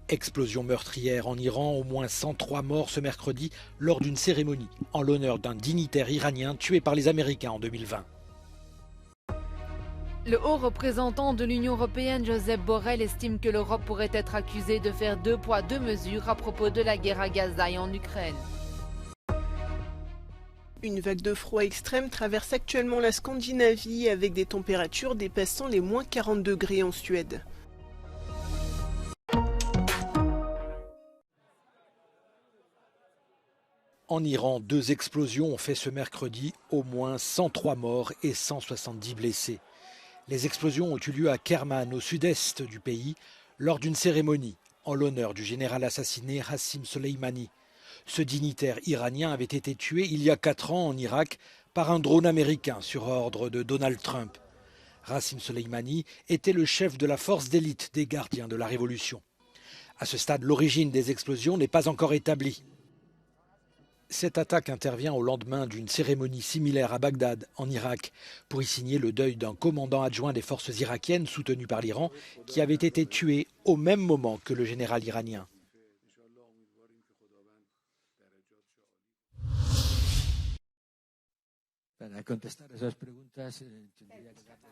Explosion meurtrière en Iran, au moins 103 morts ce mercredi lors d'une cérémonie en l'honneur d'un dignitaire iranien tué par les Américains en 2020. Le haut représentant de l'Union européenne, Josep Borrell, estime que l'Europe pourrait être accusée de faire deux poids deux mesures à propos de la guerre à Gaza et en Ukraine. Une vague de froid extrême traverse actuellement la Scandinavie avec des températures dépassant les moins 40 degrés en Suède. En Iran, 2 explosions ont fait ce mercredi au moins 103 morts et 170 blessés. Les explosions ont eu lieu à Kerman, au sud-est du pays, lors d'une cérémonie en l'honneur du général assassiné Qassim Soleimani. Ce dignitaire iranien avait été tué il y a 4 ans en Irak par un drone américain sur ordre de Donald Trump. Qassim Soleimani était le chef de la force d'élite des gardiens de la Révolution. À ce stade, l'origine des explosions n'est pas encore établie. Cette attaque intervient au lendemain d'une cérémonie similaire à Bagdad, en Irak, pour y signer le deuil d'un commandant adjoint des forces irakiennes soutenu par l'Iran, qui avait été tué au même moment que le général iranien.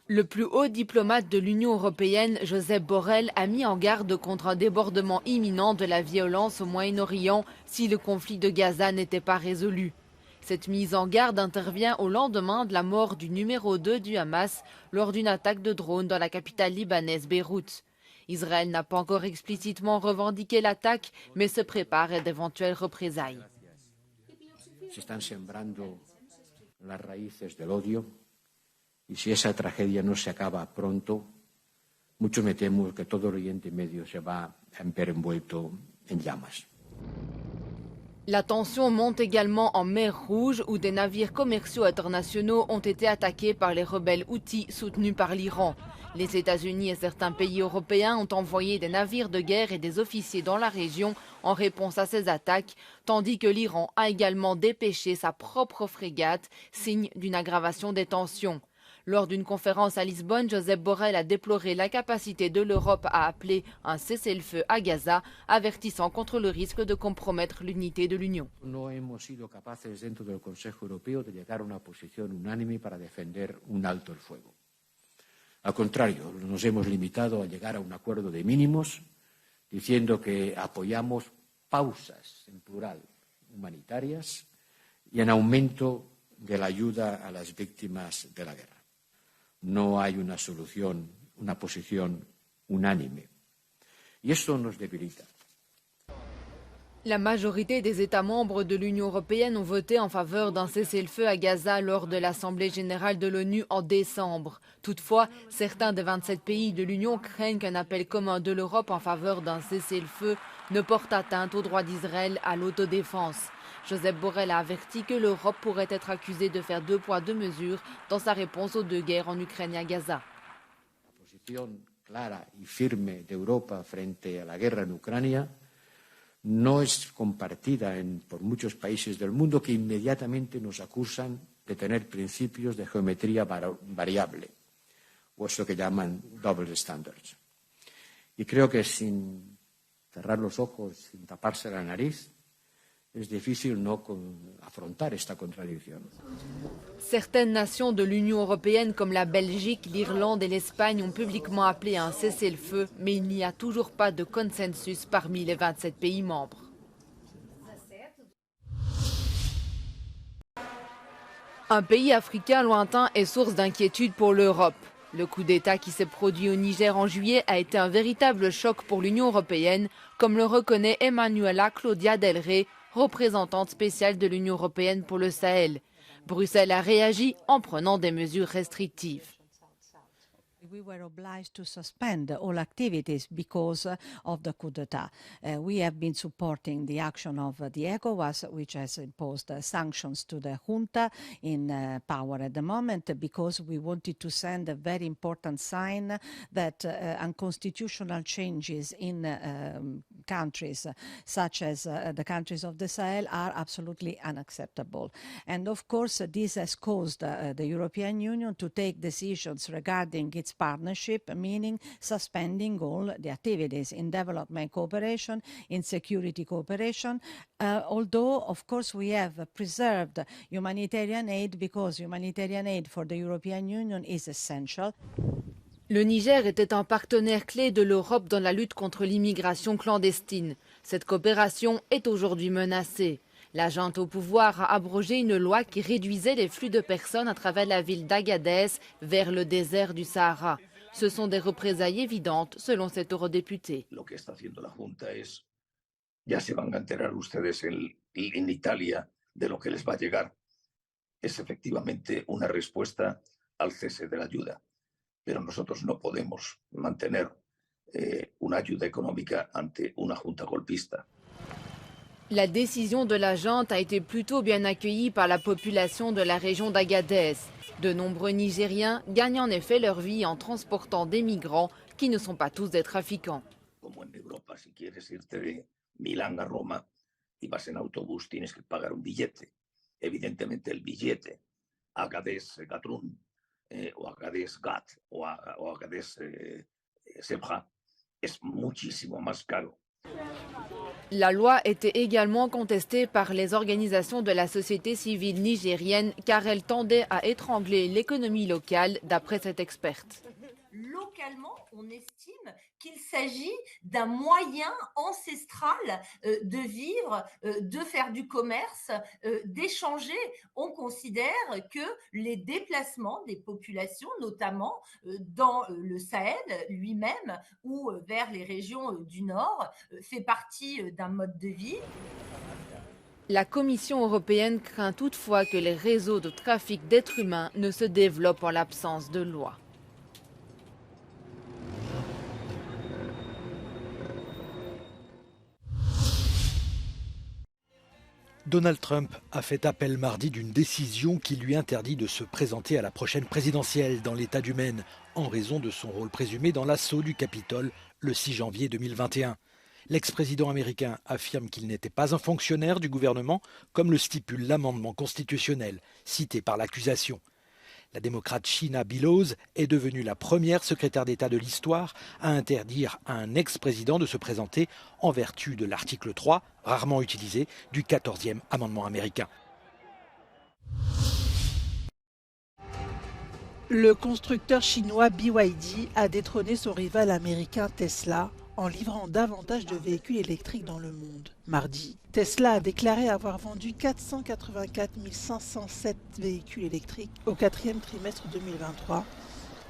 Le plus haut diplomate de l'Union européenne, Josep Borrell, a mis en garde contre un débordement imminent de la violence au Moyen-Orient si le conflit de Gaza n'était pas résolu. Cette mise en garde intervient au lendemain de la mort du numéro 2 du Hamas lors d'une attaque de drone dans la capitale libanaise Beyrouth. Israël n'a pas encore explicitement revendiqué l'attaque, mais se prépare à d'éventuelles représailles. Las raíces del odio y si esa tragedia no se acaba pronto, mucho me temo que todo Oriente Medio se va a ver envuelto en llamas. La tension monte également en mer Rouge où des navires commerciaux internationaux ont été attaqués par les rebelles Houthis soutenus par l'Iran. Les États-Unis et certains pays européens ont envoyé des navires de guerre et des officiers dans la région en réponse à ces attaques, tandis que l'Iran a également dépêché sa propre frégate, signe d'une aggravation des tensions. Lors d'une conférence à Lisbonne, Josep Borrell a déploré l'incapacité de l'Europe à appeler un cessez-le-feu à Gaza, avertissant contre le risque de compromettre l'unité de l'Union. No hemos sido capaces dentro del Consejo Europeo de llegar a una posición unánime para defender un alto el fuego. Al contrario, nos hemos limitado a llegar a un acuerdo de mínimos, diciendo que apoyamos pausas, en plural, humanitarias y en aumento de la ayuda a las víctimas de la guerra. No hay una solución, una posición unánime. Y esto nos debilita. La majorité des États membres de l'Union européenne ont voté en faveur d'un cessez-le-feu à Gaza lors de l'Assemblée générale de l'ONU en décembre. Toutefois, certains des 27 pays de l'Union craignent qu'un appel commun de l'Europe en faveur d'un cessez-le-feu ne porte atteinte au droit d'Israël à l'autodéfense. Josep Borrell a averti que l'Europe pourrait être accusée de faire deux poids deux mesures dans sa réponse aux deux guerres en Ukraine et à Gaza. La posición clara y firme de Europa frente a la guerra en Ucrania no es compartida por muchos países del mundo que inmediatamente nos acusan de tener principios de geometría variable, o eso que llaman double standards. Y creo que sin cerrar los ojos, sin taparse la nariz, es difícil no afrontar esta contradicción. Certaines nations de l'Union européenne comme la Belgique, l'Irlande et l'Espagne ont publiquement appelé à un cessez-le-feu, mais il n'y a toujours pas de consensus parmi les 27 pays membres. Un pays africain lointain est source d'inquiétude pour l'Europe. Le coup d'État qui s'est produit au Niger en juillet a été un véritable choc pour l'Union européenne, comme le reconnaît Emanuela Claudia Del Rey, représentante spéciale de l'Union européenne pour le Sahel. Bruxelles a réagi en prenant des mesures restrictives. We were obliged to suspend all activities because of the coup d'etat. We have been supporting the action of the ECOWAS, which has imposed sanctions to the junta in power at the moment, because we wanted to send a very important sign that unconstitutional changes in countries, such as the countries of the Sahel, are absolutely unacceptable. And of course, this has caused the European Union to take decisions regarding its partnership, meaning suspending all the activities in development cooperation, in security cooperation, although, of course, we have preserved humanitarian aid because humanitarian aid for the European Union is essential. Le Niger était un partenaire clé de l'Europe dans la lutte contre l'immigration clandestine. Cette coopération est aujourd'hui menacée. La junte au pouvoir a abrogé une loi qui réduisait les flux de personnes à travers la ville d'Agadez vers le désert du Sahara. Ce sont des représailles évidentes, selon cet eurodéputé. Lo que está haciendo la Junta es, ya se van a enterar ustedes en Italia de lo que les va a llegar. Es efectivamente una respuesta al cese de la ayuda. Pero nosotros no podemos mantener una ayuda económica ante una junta golpista. La décision de la junte a été plutôt bien accueillie par la population de la région d'Agadez. De nombreux Nigériens gagnent en effet leur vie en transportant des migrants qui ne sont pas tous des trafiquants. Como en Europa, si quieres irte de Milán a Roma y vas en autobús, tienes que pagar un billete. Evidentemente el billete Agadez-Gatroun o Agadez-Gat o Agadez-Sebra es muchísimo más caro. La loi était également contestée par les organisations de la société civile nigérienne car elle tendait à étrangler l'économie locale, d'après cette experte. Localement, on estime qu'il s'agit d'un moyen ancestral de vivre, de faire du commerce, d'échanger. On considère que les déplacements des populations, notamment dans le Sahel lui-même ou vers les régions du Nord, fait partie d'un mode de vie. La Commission européenne craint toutefois que les réseaux de trafic d'êtres humains ne se développent en l'absence de loi. Donald Trump a fait appel mardi d'une décision qui lui interdit de se présenter à la prochaine présidentielle dans l'État du Maine en raison de son rôle présumé dans l'assaut du Capitole le 6 janvier 2021. L'ex-président américain affirme qu'il n'était pas un fonctionnaire du gouvernement, comme le stipule l'amendement constitutionnel cité par l'accusation. La démocrate Sheena Billows est devenue la première secrétaire d'État de l'histoire à interdire à un ex-président de se présenter en vertu de l'article 3, rarement utilisé, du 14e amendement américain. Le constructeur chinois BYD a détrôné son rival américain Tesla en livrant davantage de véhicules électriques dans le monde. Mardi, Tesla a déclaré avoir vendu 484 507 véhicules électriques au quatrième trimestre 2023,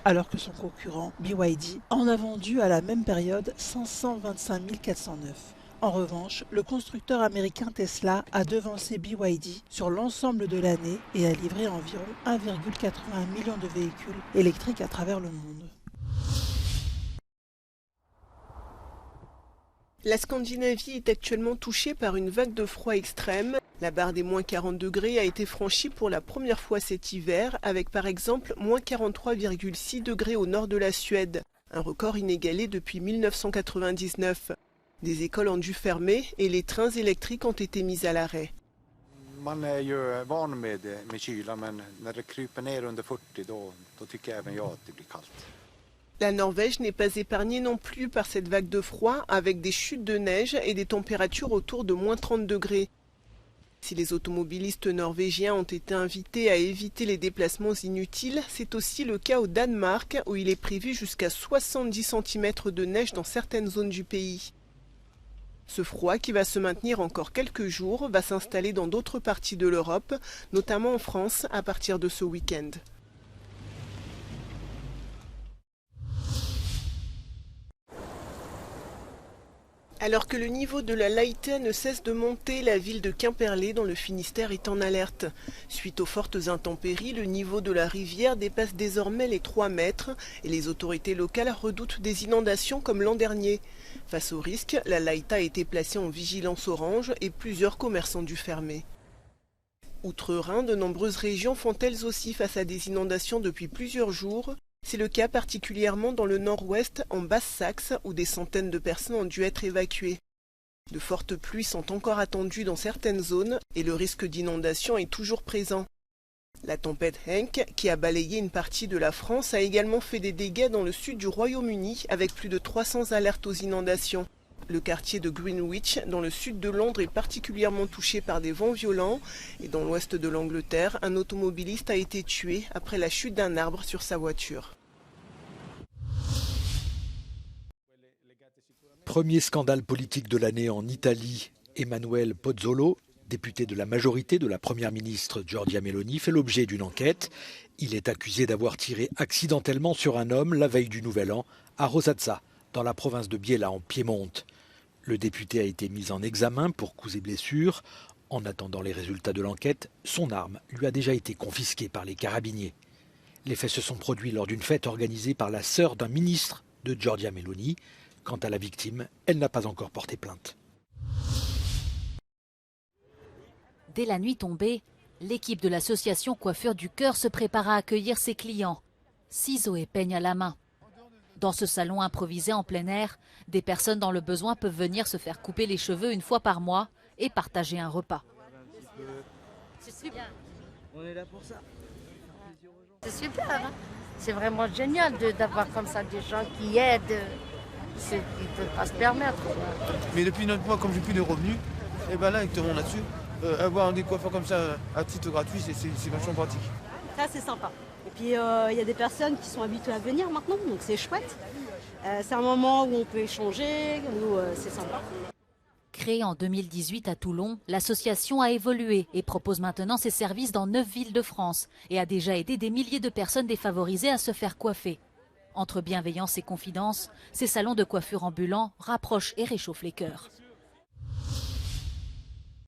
alors que son concurrent BYD en a vendu à la même période 525 409. En revanche, le constructeur américain Tesla a devancé BYD sur l'ensemble de l'année et a livré environ 1,81 million de véhicules électriques à travers le monde. La Scandinavie est actuellement touchée par une vague de froid extrême. La barre des moins 40 degrés a été franchie pour la première fois cet hiver, avec par exemple moins 43,6 degrés au nord de la Suède, un record inégalé depuis 1999. Des écoles ont dû fermer et les trains électriques ont été mis à l'arrêt. Man är ju van med kyla, men när det kryper ner under 40 då tycker även jag att det blir kallt. La Norvège n'est pas épargnée non plus par cette vague de froid, avec des chutes de neige et des températures autour de moins 30 degrés. Si les automobilistes norvégiens ont été invités à éviter les déplacements inutiles, c'est aussi le cas au Danemark, où il est prévu jusqu'à 70 cm de neige dans certaines zones du pays. Ce froid, qui va se maintenir encore quelques jours, va s'installer dans d'autres parties de l'Europe, notamment en France, à partir de ce week-end. Alors que le niveau de la Leitha ne cesse de monter, la ville de Quimperlé dans le Finistère est en alerte. Suite aux fortes intempéries, le niveau de la rivière dépasse désormais les 3 mètres et les autorités locales redoutent des inondations comme l'an dernier. Face au risque, la Leitha a été placée en vigilance orange et plusieurs commerces ont dû fermer. Outre-Rhin, de nombreuses régions font elles aussi face à des inondations depuis plusieurs jours. C'est le cas particulièrement dans le nord-ouest, en Basse-Saxe, où des centaines de personnes ont dû être évacuées. De fortes pluies sont encore attendues dans certaines zones et le risque d'inondation est toujours présent. La tempête Henk, qui a balayé une partie de la France, a également fait des dégâts dans le sud du Royaume-Uni avec plus de 300 alertes aux inondations. Le quartier de Greenwich, dans le sud de Londres, est particulièrement touché par des vents violents. Et dans l'ouest de l'Angleterre, un automobiliste a été tué après la chute d'un arbre sur sa voiture. Premier scandale politique de l'année en Italie, Emanuele Pozzolo, député de la majorité de la première ministre Giorgia Meloni, fait l'objet d'une enquête. Il est accusé d'avoir tiré accidentellement sur un homme la veille du Nouvel An à Rosazza, dans la province de Biella en Piémonte. Le député a été mis en examen pour coups et blessures. En attendant les résultats de l'enquête, son arme lui a déjà été confisquée par les carabiniers. Les faits se sont produits lors d'une fête organisée par la sœur d'un ministre de Giorgia Meloni. Quant à la victime, elle n'a pas encore porté plainte. Dès la nuit tombée, l'équipe de l'association Coiffure du Cœur se prépare à accueillir ses clients, ciseaux et peigne à la main. Dans ce salon improvisé en plein air, des personnes dans le besoin peuvent venir se faire couper les cheveux une fois par mois et partager un repas. C'est super. On est là pour ça. C'est super. Hein, c'est vraiment génial d'avoir comme ça des gens qui aident. Ils ne peuvent pas se permettre. Mais depuis 9 mois, comme j'ai plus de revenus, et ben là, avec tout le monde là-dessus, avoir des coiffeurs comme ça à titre gratuit, c'est vachement pratique. Ça, c'est sympa. Et puis, il y a des personnes qui sont habituées à venir maintenant, donc c'est chouette. C'est un moment où on peut échanger, où c'est sympa. Créée en 2018 à Toulon, l'association a évolué et propose maintenant ses services dans 9 villes de France et a déjà aidé des milliers de personnes défavorisées à se faire coiffer. Entre bienveillance et confidence, ces salons de coiffure ambulants rapprochent et réchauffent les cœurs.